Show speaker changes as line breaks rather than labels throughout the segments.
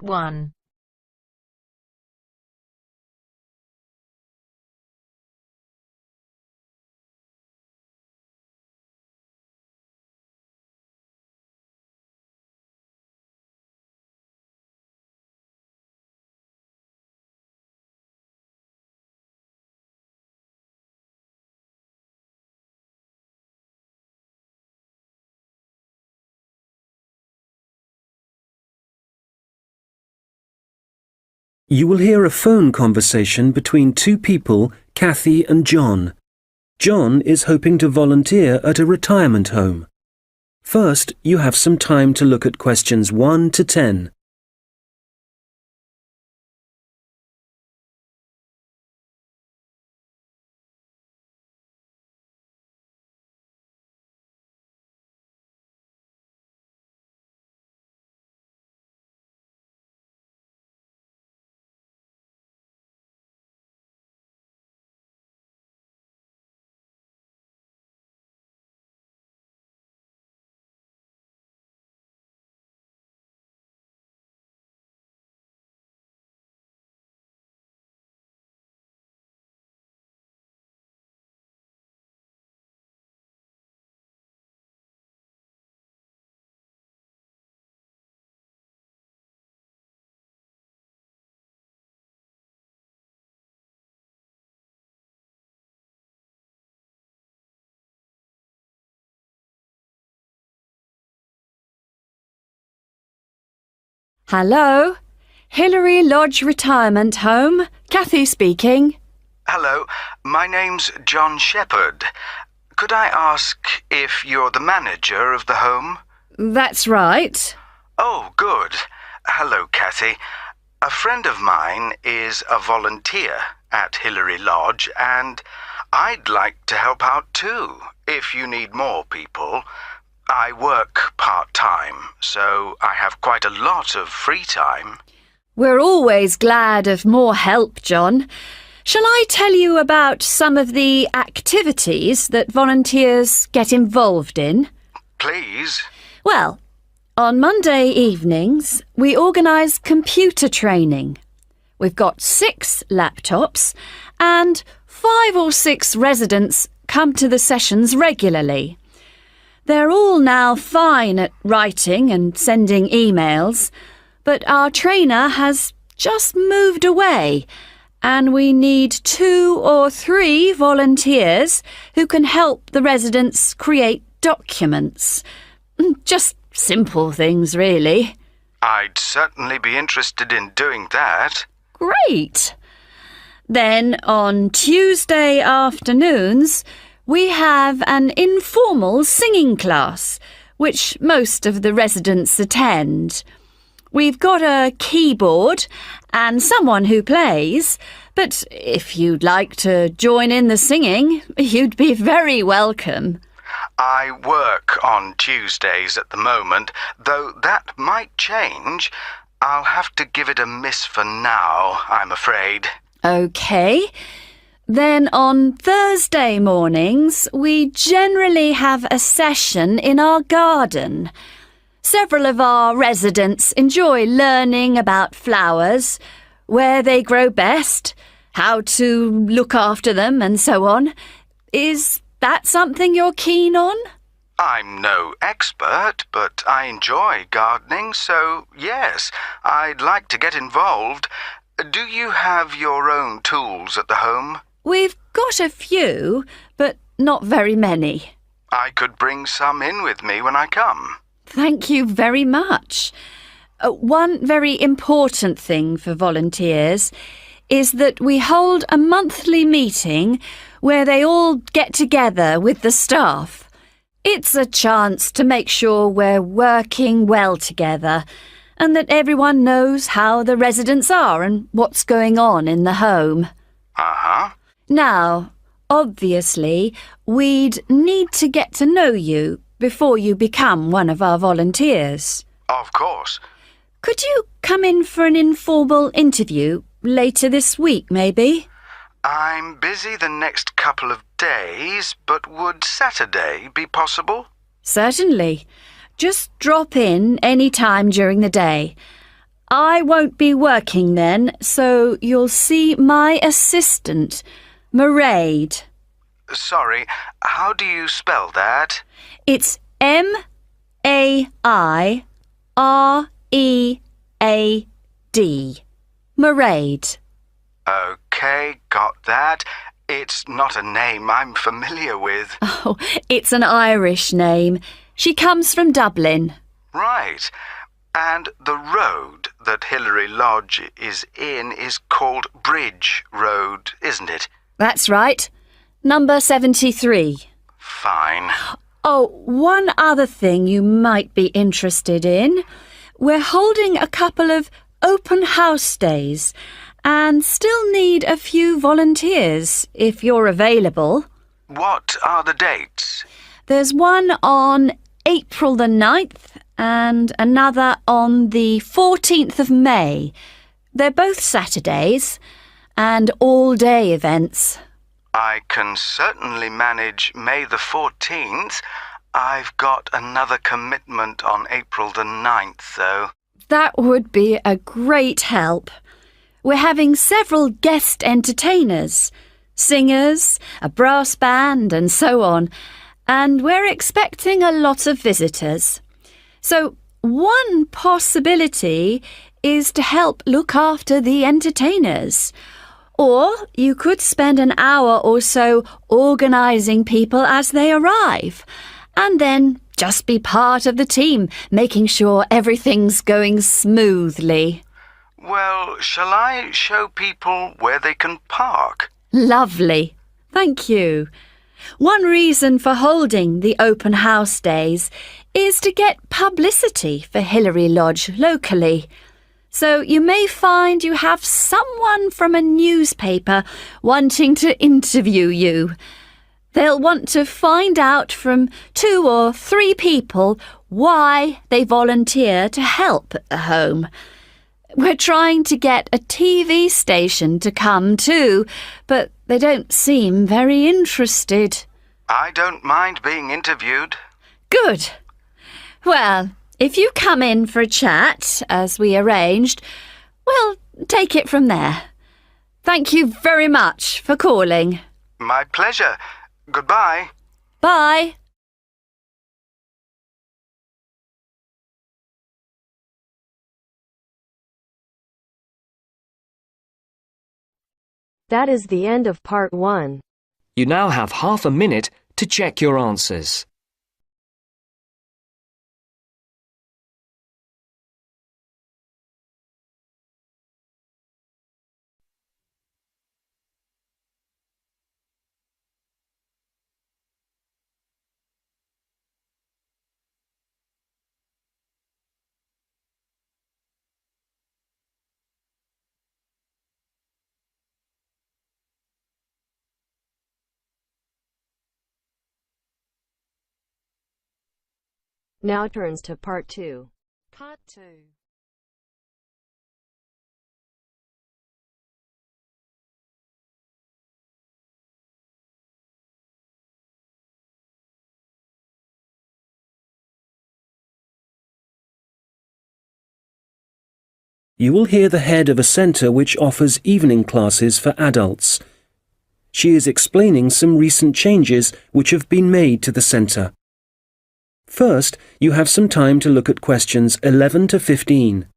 1.
You will hear a phone conversation between two people, Kathy and John. John is hoping to volunteer at a retirement home. First, you have some time to look at questions 1 to 10.
Hello, Hillary Lodge Retirement Home. Kathy speaking.
Hello, my name's John Shepherd. Could I ask if you're the manager of the home?
That's right.
Oh, good. Hello, Kathy. A friend of mine is a volunteer at Hillary Lodge, and I'd like to help out too, if you need more people. I work part-time, so I have quite a lot of free time.
We're always glad of more help, John. Shall I tell you about some of the activities that volunteers get involved in?
Please.
Well, on Monday evenings, we organise computer training. We've got 6 laptops and 5 or 6 residents come to the sessions regularly. They're all now fine at writing and sending emails, but our trainer has just moved away and we need 2 or 3 volunteers who can help the residents create documents. Just simple things, really.
I'd certainly be interested in doing that.
Great! Then on Tuesday afternoons, we have an informal singing class, which most of the residents attend. We've got a keyboard and someone who plays, but if you'd like to join in the singing, you'd be very welcome.
I work on Tuesdays at the moment, though that might change. I'll have to give it a miss for now, I'm afraid.
OK. Then on Thursday mornings, we generally have a session in our garden. Several of our residents enjoy learning about flowers, where they grow best, how to look after them and so on. Is that something you're keen on?
I'm no expert, but I enjoy gardening, so yes, I'd like to get involved. Do you have your own tools at the home?
We've got a few, but not very many.
I could bring some in with me when I come.
Thank you very much. One very important thing for volunteers is that we hold a monthly meeting where they all get together with the staff. It's a chance to make sure we're working well together and that everyone knows how the residents are and what's going on in the home.
Uh-huh.
Now, obviously, we'd need to get to know you before you become one of our volunteers.
Of course.
Could you come in for an informal interview later this week, maybe?
I'm busy the next couple of days, but would Saturday be possible?
Certainly. Just drop in any time during the day. I won't be working then, so you'll see my assistant, Mairead.
Sorry, how do you spell that?
It's M-A-I-R-E-A-D. Mairead.
OK, got that. It's not a name I'm familiar with.
Oh, it's an Irish name. She comes from Dublin.
Right. And the road that Hilary Lodge is in is called Bridge Road, isn't it?
That's right. Number 73.
Fine.
Oh, one other thing you might be interested in. We're holding a couple of open house days and still need a few volunteers if you're available.
What are the dates?
There's one on April the 9th and another on the 14th of May. They're both Saturdays and all-day events.
I can certainly manage May the 14th. I've got another commitment on April the 9th, though.
That would be a great help. We're having several guest entertainers, singers, a brass band and so on, and we're expecting a lot of visitors. So one possibility is to help look after the entertainers. Or you could spend an hour or so organising people as they arrive, and then just be part of the team, making sure everything's going smoothly.
Well, shall I show people where they can park?
Lovely. Thank you. One reason for holding the open house days is to get publicity for Hilary Lodge locally. So you may find you have someone from a newspaper wanting to interview you. They'll want to find out from 2 or 3 people why they volunteer to help at the home. We're trying to get a TV station to come too, but they don't seem very interested.
I don't mind being interviewed.
Good. Well, if you come in for a chat, as we arranged, we'll take it from there. Thank you very much for calling.
My pleasure. Goodbye.
Bye.
That is the end of part 1.
You now have half a minute to check your answers.
Now turns to part 2.
Part 2.
You will hear the head of a centre which offers evening classes for adults. She is explaining some recent changes which have been made to the centre. First, you have some time to look at questions 11 to 15.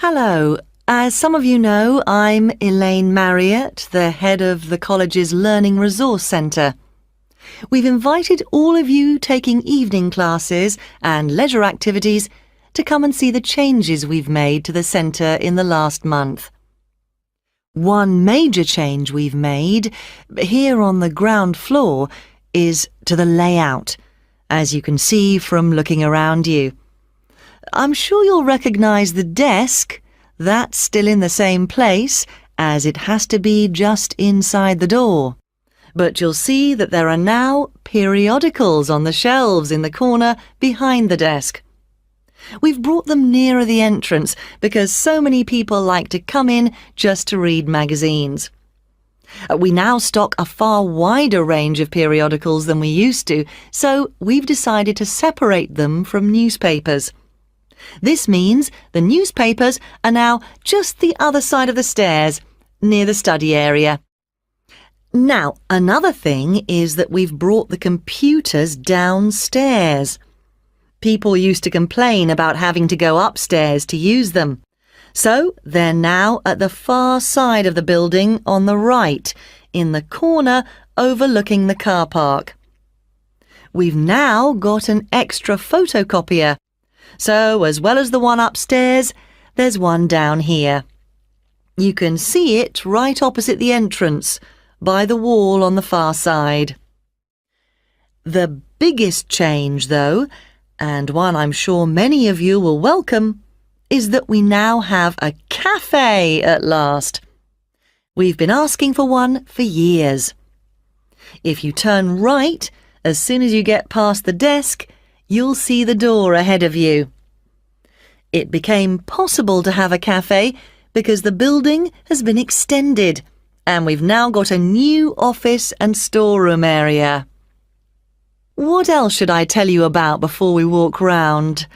Hello. As some of you know, I'm Elaine Marriott, the head of the college's Learning Resource Centre. We've invited all of you taking evening classes and leisure activities to come and see the changes we've made to the centre in the last month. One major change we've made here on the ground floor is to the layout, as you can see from looking around you. I'm sure you'll recognise the desk, That's still in the same place, as it has to be just inside the door. But you'll see that there are now periodicals on the shelves in the corner behind the desk. We've brought them nearer the entrance because so many people like to come in just to read magazines. We now stock a far wider range of periodicals than we used to, so we've decided to separate them from newspapers. This means the newspapers are now just the other side of the stairs, near the study area. Now, another thing is that we've brought the computers downstairs. People used to complain about having to go upstairs to use them. So they're now at the far side of the building on the right, in the corner overlooking the car park. We've now got an extra photocopier. So as well as the one upstairs, there's one down here. You can see it right opposite the entrance, by the wall on the far side. The biggest change, though, and one I'm sure many of you will welcome, is that we now have a cafe at last. We've been asking for one for years. If you turn right, as soon as you get past the desk, you'll see the door ahead of you. It became possible to have a cafe because the building has been extended, and we've now got a new office and storeroom area. What else should I tell you about before we walk round?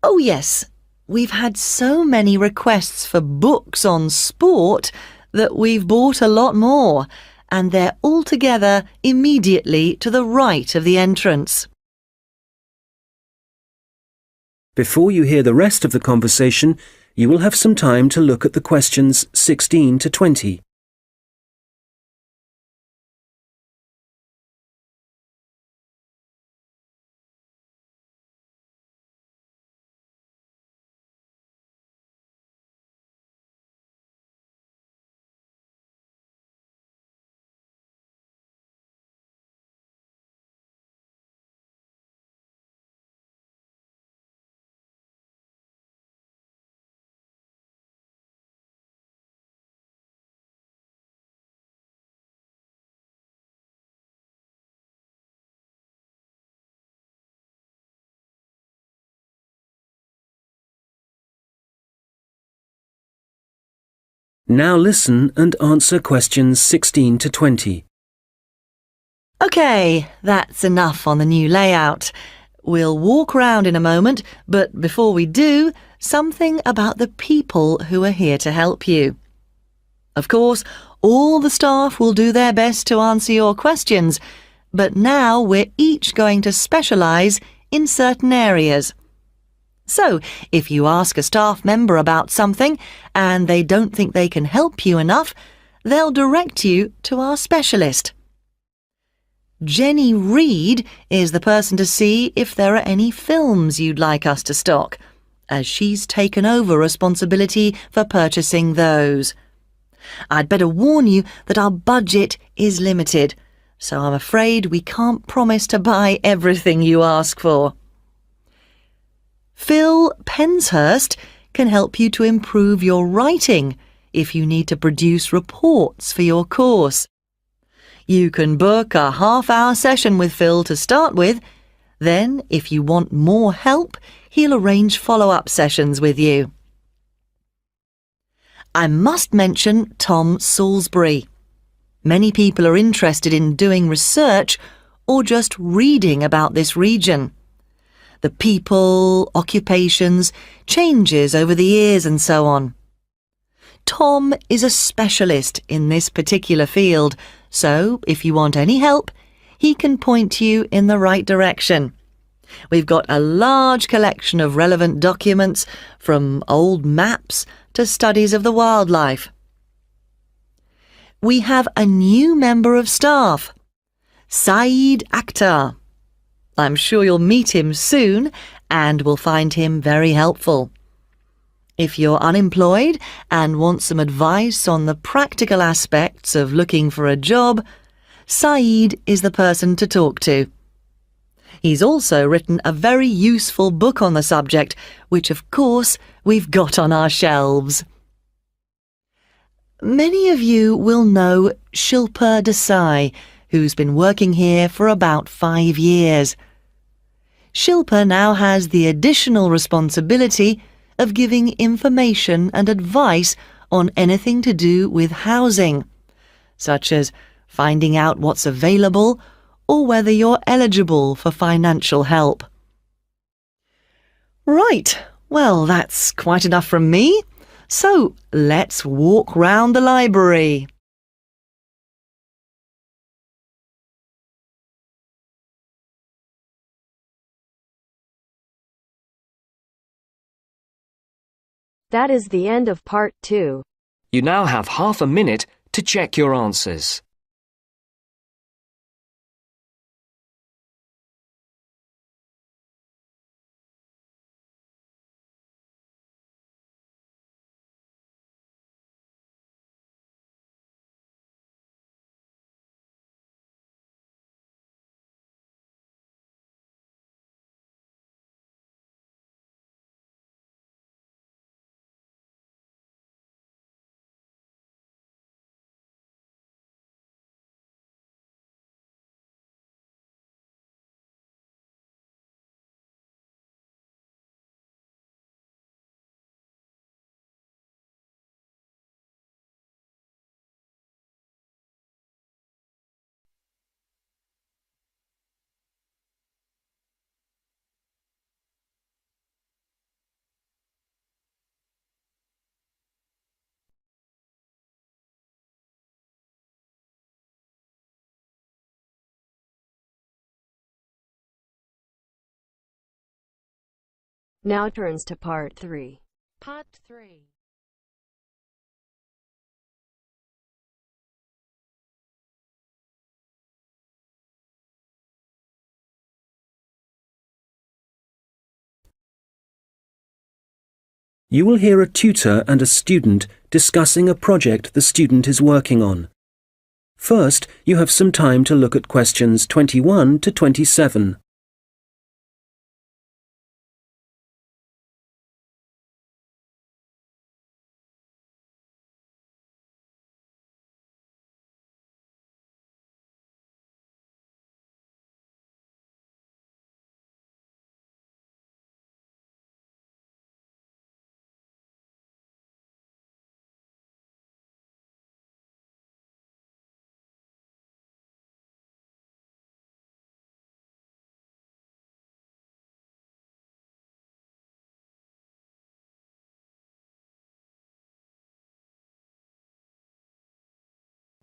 Oh yes, we've had so many requests for books on sport that we've bought a lot more, and they're all together immediately to the right of the entrance.
Before you hear the rest of the conversation, you will have some time to look at the questions 16 to 20. Now listen and answer questions 16 to 20.
OK, that's enough on the new layout. We'll walk round in a moment, but before we do, something about the people who are here to help you. Of course, all the staff will do their best to answer your questions, but now we're each going to specialise in certain areas. So, if you ask a staff member about something and they don't think they can help you enough, they'll direct you to our specialist. Jenny Reed is the person to see if there are any films you'd like us to stock, as she's taken over responsibility for purchasing those. I'd better warn you that our budget is limited, so I'm afraid we can't promise to buy everything you ask for. Phil Penshurst can help you to improve your writing if you need to produce reports for your course. You can book a half-hour session with Phil to start with. Then, if you want more help, he'll arrange follow-up sessions with you. I must mention Tom Salisbury. Many people are interested in doing research or just reading about this region. The people, occupations, changes over the years and so on. Tom is a specialist in this particular field, so if you want any help, he can point you in the right direction. We've got a large collection of relevant documents, from old maps to studies of the wildlife. We have a new member of staff, Saeed Akhtar. I'm sure you'll meet him soon and will find him very helpful. If you're unemployed and want some advice on the practical aspects of looking for a job, Saeed is the person to talk to. He's also written a very useful book on the subject, which of course we've got on our shelves. Many of you will know Shilpa Desai, who's been working here for about 5 years. Shilpa now has the additional responsibility of giving information and advice on anything to do with housing, such as finding out what's available or whether you're eligible for financial help. Right, well, that's quite enough from me. So let's walk round the library.
That is the end of part 2.
You now have half a minute to check your answers.
Now turns to part 3.
Part 3.
You will hear a tutor and a student discussing a project the student is working on. First, you have some time to look at questions 21 to 27.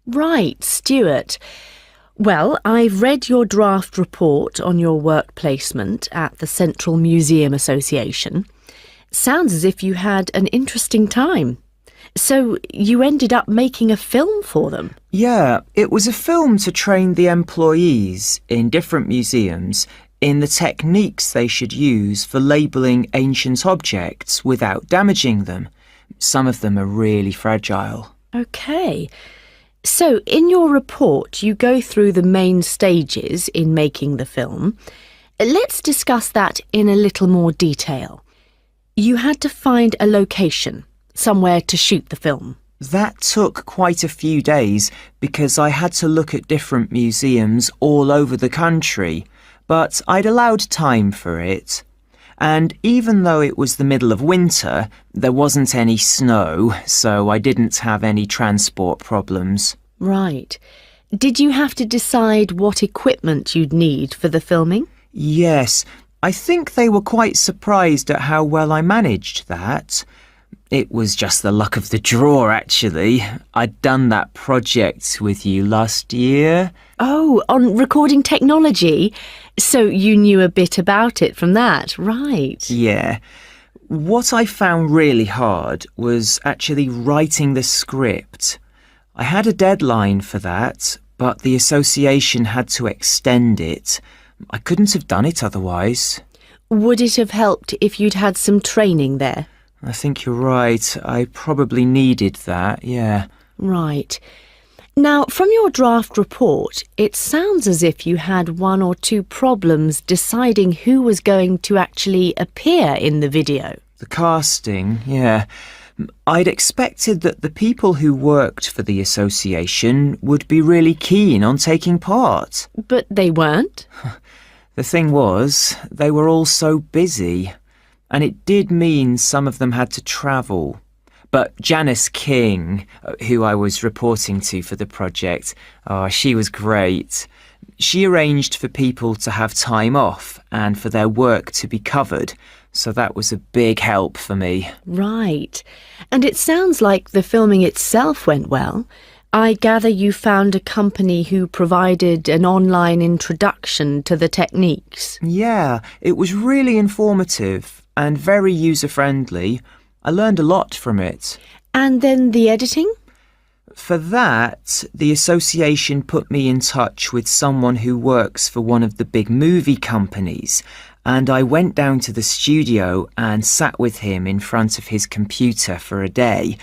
Right, Stuart. Well, I've read your draft report on your work placement at the Central Museum Association. Sounds as if you had an interesting time. So you ended up making a film for them?
Yeah, it was a film to train the employees in different museums in the techniques they should use for labelling ancient objects without damaging them. Some of them are really fragile.
OK. So in your report, you go through the main stages in making the film. Let's discuss that in a little more detail. You had to find a location, somewhere to shoot the film.
That took quite a few days because I had to look at different museums all over the country, but I'd allowed time for it. And even though it was the middle of winter, there wasn't any snow, so I didn't have any transport problems.
Right. Did you have to decide what equipment you'd need for the filming?
Yes, I think they were quite surprised at how well I managed that. It was just the luck of the draw, actually. I'd done that project with you last year.
Oh, on recording technology? So you knew a bit about it from that, right?
Yeah. What I found really hard was actually writing the script. I had a deadline for that, but the association had to extend it. I couldn't have done it otherwise.
Would it have helped if you'd had some training there?
I think you're right. I probably needed that, yeah.
Right. Now, from your draft report, it sounds as if you had one or two problems deciding who was going to actually appear in the video.
The casting, yeah. I'd expected that the people who worked for the association would be really keen on taking part.
But they weren't?
The thing was, they were all so busy, and it did mean some of them had to travel. But Janice King, who I was reporting to for the project, she was great. She arranged for people to have time off and for their work to be covered, so that was a big help for me.
Right. And it sounds like the filming itself went well. I gather you found a company who provided an online introduction to the techniques.
Yeah, it was really informative and very user-friendly. I learned a lot from it.
And then the editing?
For that, the association put me in touch with someone who works for one of the big movie companies, and I went down to the studio and sat with him in front of his computer for a day,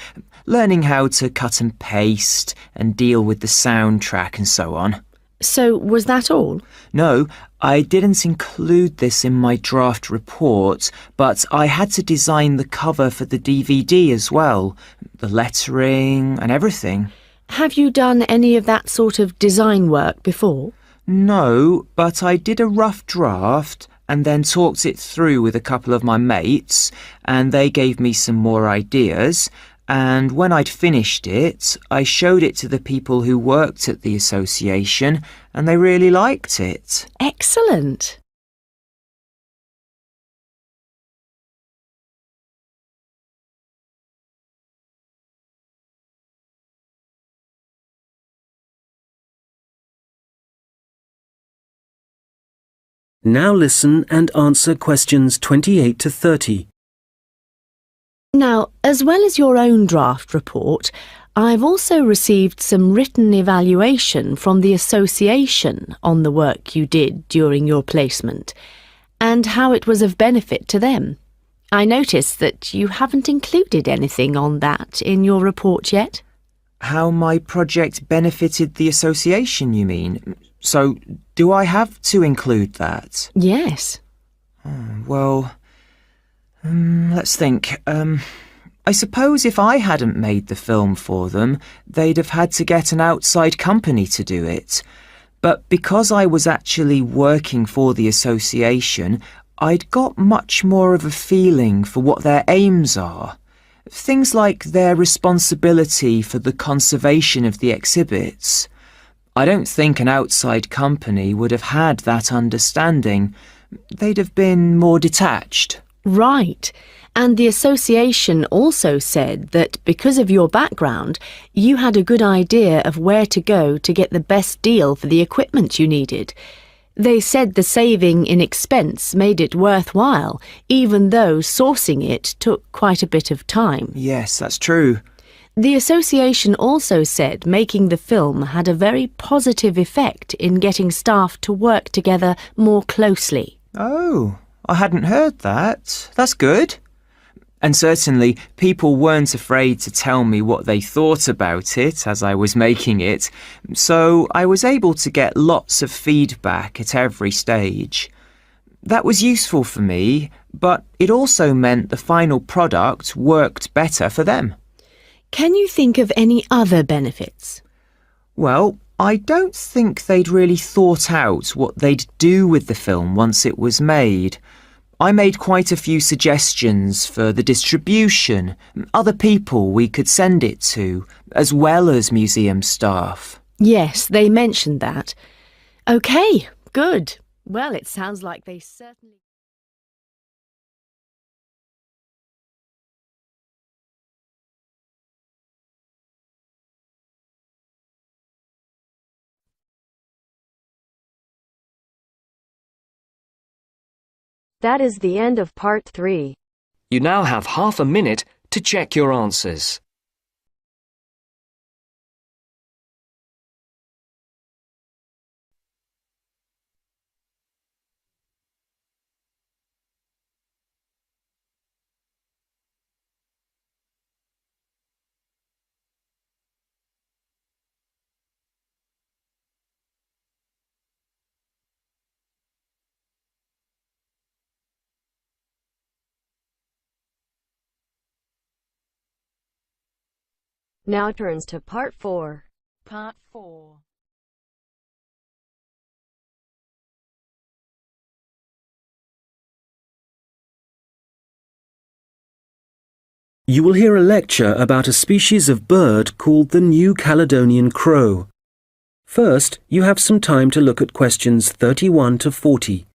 learning how to cut and paste and deal with the soundtrack and so on.
So was that all?
No, I didn't include this in my draft report, but I had to design the cover for the DVD as well, the lettering and everything.
Have you done any of that sort of design work before?
No, but I did a rough draft and then talked it through with a couple of my mates, and they gave me some more ideas. And when I'd finished it, I showed it to the people who worked at the association, and they really liked it.
Excellent.
Now listen and answer questions 28 to 30.
Now, as well as your own draft report, I've also received some written evaluation from the association on the work you did during your placement and how it was of benefit to them. I noticed that you haven't included anything on that in your report yet.
How my project benefited the association, you mean? So, do I have to include that?
Yes.
Let's think. I suppose if I hadn't made the film for them, they'd have had to get an outside company to do it. But because I was actually working for the association, I'd got much more of a feeling for what their aims are. Things like their responsibility for the conservation of the exhibits. I don't think an outside company would have had that understanding. They'd have been more detached.
Right. And the association also said that because of your background, you had a good idea of where to go to get the best deal for the equipment you needed. They said the saving in expense made it worthwhile, even though sourcing it took quite a bit of time.
Yes, that's true.
The association also said making the film had a very positive effect in getting staff to work together more closely.
Oh, I hadn't heard that. That's good. And certainly, people weren't afraid to tell me what they thought about it as I was making it, so I was able to get lots of feedback at every stage. That was useful for me, but it also meant the final product worked better for them.
Can you think of any other benefits?
Well, I don't think they'd really thought out what they'd do with the film once it was made. I made quite a few suggestions for the distribution, other people we could send it to, as well as museum staff.
Yes, they mentioned that. OK, good. Well, it sounds like they certainly...
That is the end of part 3.
You now have half a minute to check your answers.
Now turns to Part 4.
Part 4.
You will hear a lecture about a species of bird called the New Caledonian crow. First, you have some time to look at questions 31 to 40.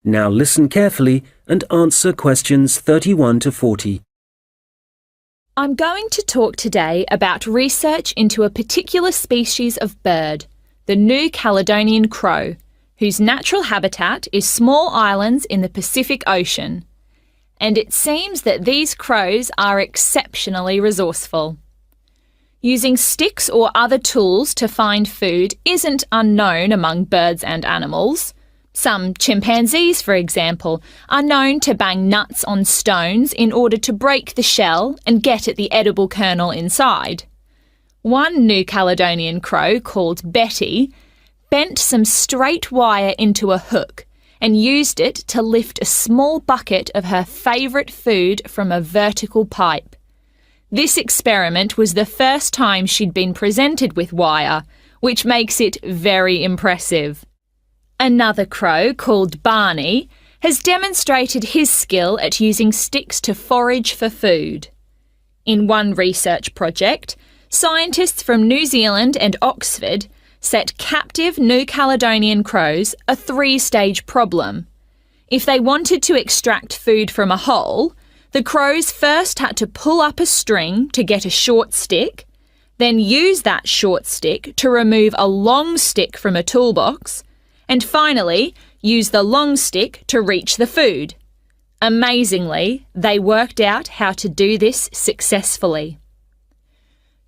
Now listen carefully and answer questions 31 to 40.
I'm going to talk today about research into a particular species of bird, the New Caledonian crow, whose natural habitat is small islands in the Pacific Ocean. And it seems that these crows are exceptionally resourceful. Using sticks or other tools to find food isn't unknown among birds and animals. Some chimpanzees, for example, are known to bang nuts on stones in order to break the shell and get at the edible kernel inside. One New Caledonian crow, called Betty, bent some straight wire into a hook and used it to lift a small bucket of her favourite food from a vertical pipe. This experiment was the first time she'd been presented with wire, which makes it very impressive. Another crow, called Barney, has demonstrated his skill at using sticks to forage for food. In one research project, scientists from New Zealand and Oxford set captive New Caledonian crows a 3-stage problem. If they wanted to extract food from a hole, the crows first had to pull up a string to get a short stick, then use that short stick to remove a long stick from a toolbox, and finally, use the long stick to reach the food. Amazingly, they worked out how to do this successfully.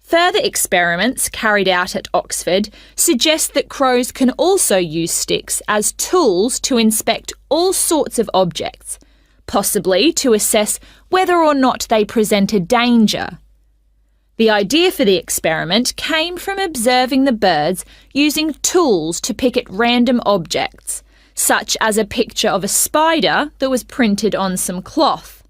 Further experiments carried out at Oxford suggest that crows can also use sticks as tools to inspect all sorts of objects, possibly to assess whether or not they present a danger. The idea for the experiment came from observing the birds using tools to pick at random objects, such as a picture of a spider that was printed on some cloth.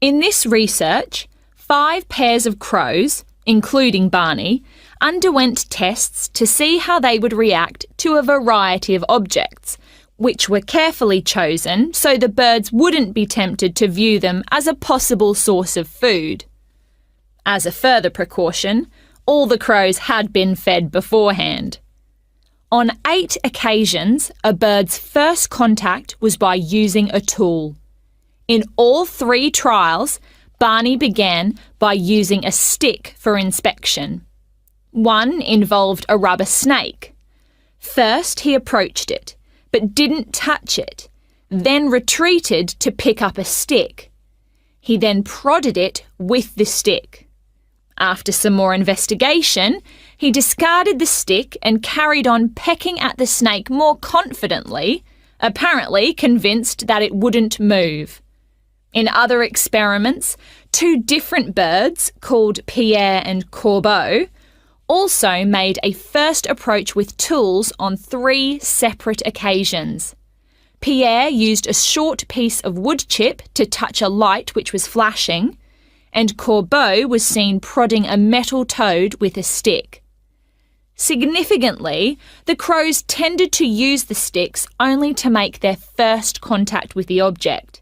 In this research, 5 pairs of crows, including Barney, underwent tests to see how they would react to a variety of objects, which were carefully chosen so the birds wouldn't be tempted to view them as a possible source of food. As a further precaution, all the crows had been fed beforehand. On 8 occasions, a bird's first contact was by using a tool. In all 3 trials, Barney began by using a stick for inspection. One involved a rubber snake. First, he approached it, but didn't touch it, then retreated to pick up a stick. He then prodded it with the stick. After some more investigation, he discarded the stick and carried on pecking at the snake more confidently, apparently convinced that it wouldn't move. In other experiments, 2 different birds, called Pierre and Corbeau, also made a first approach with tools on 3 separate occasions. Pierre used a short piece of wood chip to touch a light which was flashing, and Corbeau was seen prodding a metal toad with a stick. Significantly, the crows tended to use the sticks only to make their first contact with the object.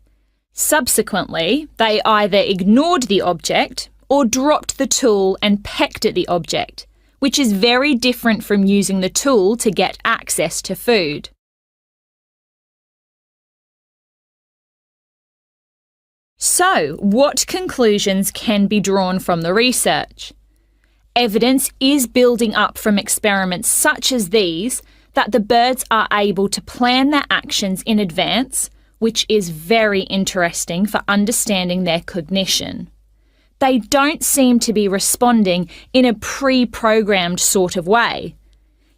Subsequently, they either ignored the object or dropped the tool and pecked at the object, which is very different from using the tool to get access to food. So, what conclusions can be drawn from the research? Evidence is building up from experiments such as these that the birds are able to plan their actions in advance, which is very interesting for understanding their cognition. They don't seem to be responding in a pre-programmed sort of way.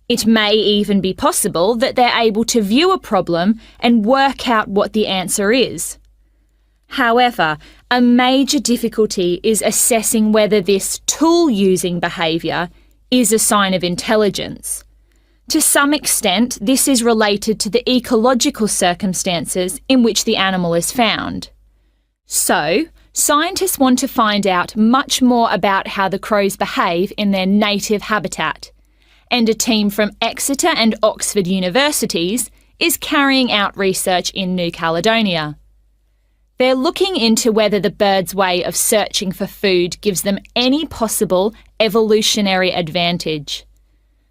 It may even be possible that they're able to view a problem and work out what the answer is. However, a major difficulty is assessing whether this tool-using behaviour is a sign of intelligence. To some extent, this is related to the ecological circumstances in which the animal is found. So, scientists want to find out much more about how the crows behave in their native habitat, and a team from Exeter and Oxford universities is carrying out research in New Caledonia. They're looking into whether the birds' way of searching for food gives them any possible evolutionary advantage.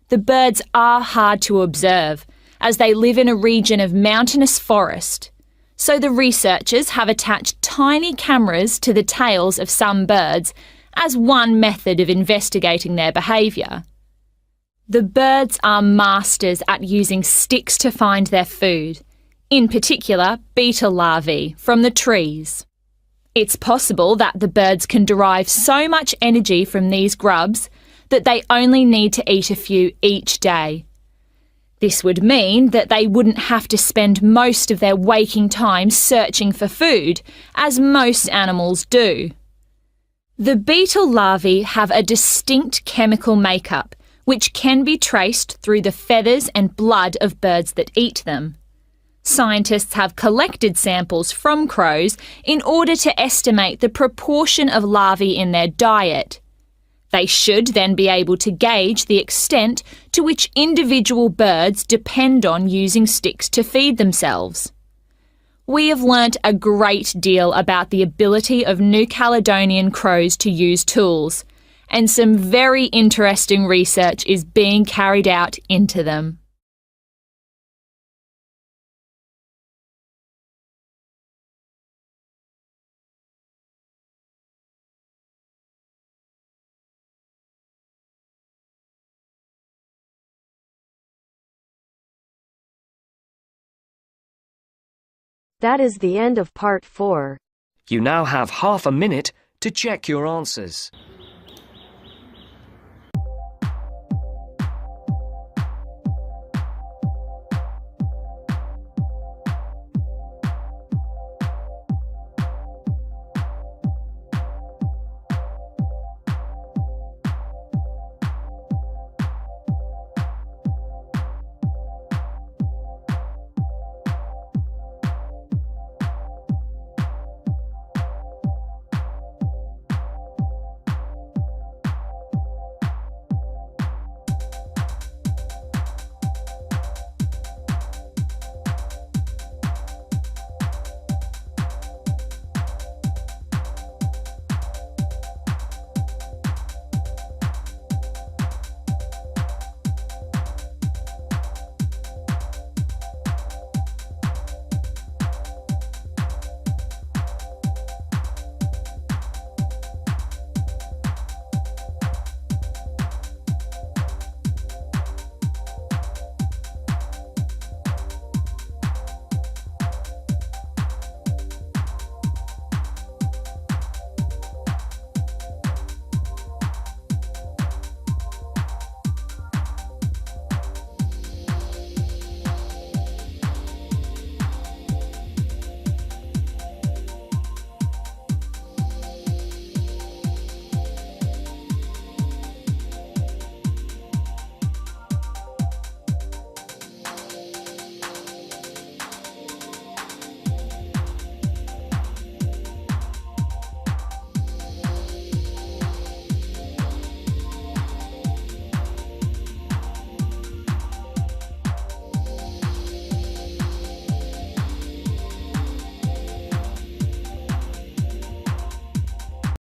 The birds are hard to observe, as they live in a region of mountainous forest, so the researchers have attached tiny cameras to the tails of some birds as one method of investigating their behaviour. The birds are masters at using sticks to find their food, in particular beetle larvae from the trees. It's possible that the birds can derive so much energy from these grubs that they only need to eat a few each day. This would mean that they wouldn't have to spend most of their waking time searching for food, as most animals do. The beetle larvae have a distinct chemical makeup, which can be traced through the feathers and blood of birds that eat them. Scientists have collected samples from crows in order to estimate the proportion of larvae in their diet. They should then be able to gauge the extent to which individual birds depend on using sticks to feed themselves. We have learnt a great deal about the ability of New Caledonian crows to use tools, and some very interesting research is being carried out into them.
That is the end of part 4.
You now have half a minute to check your answers.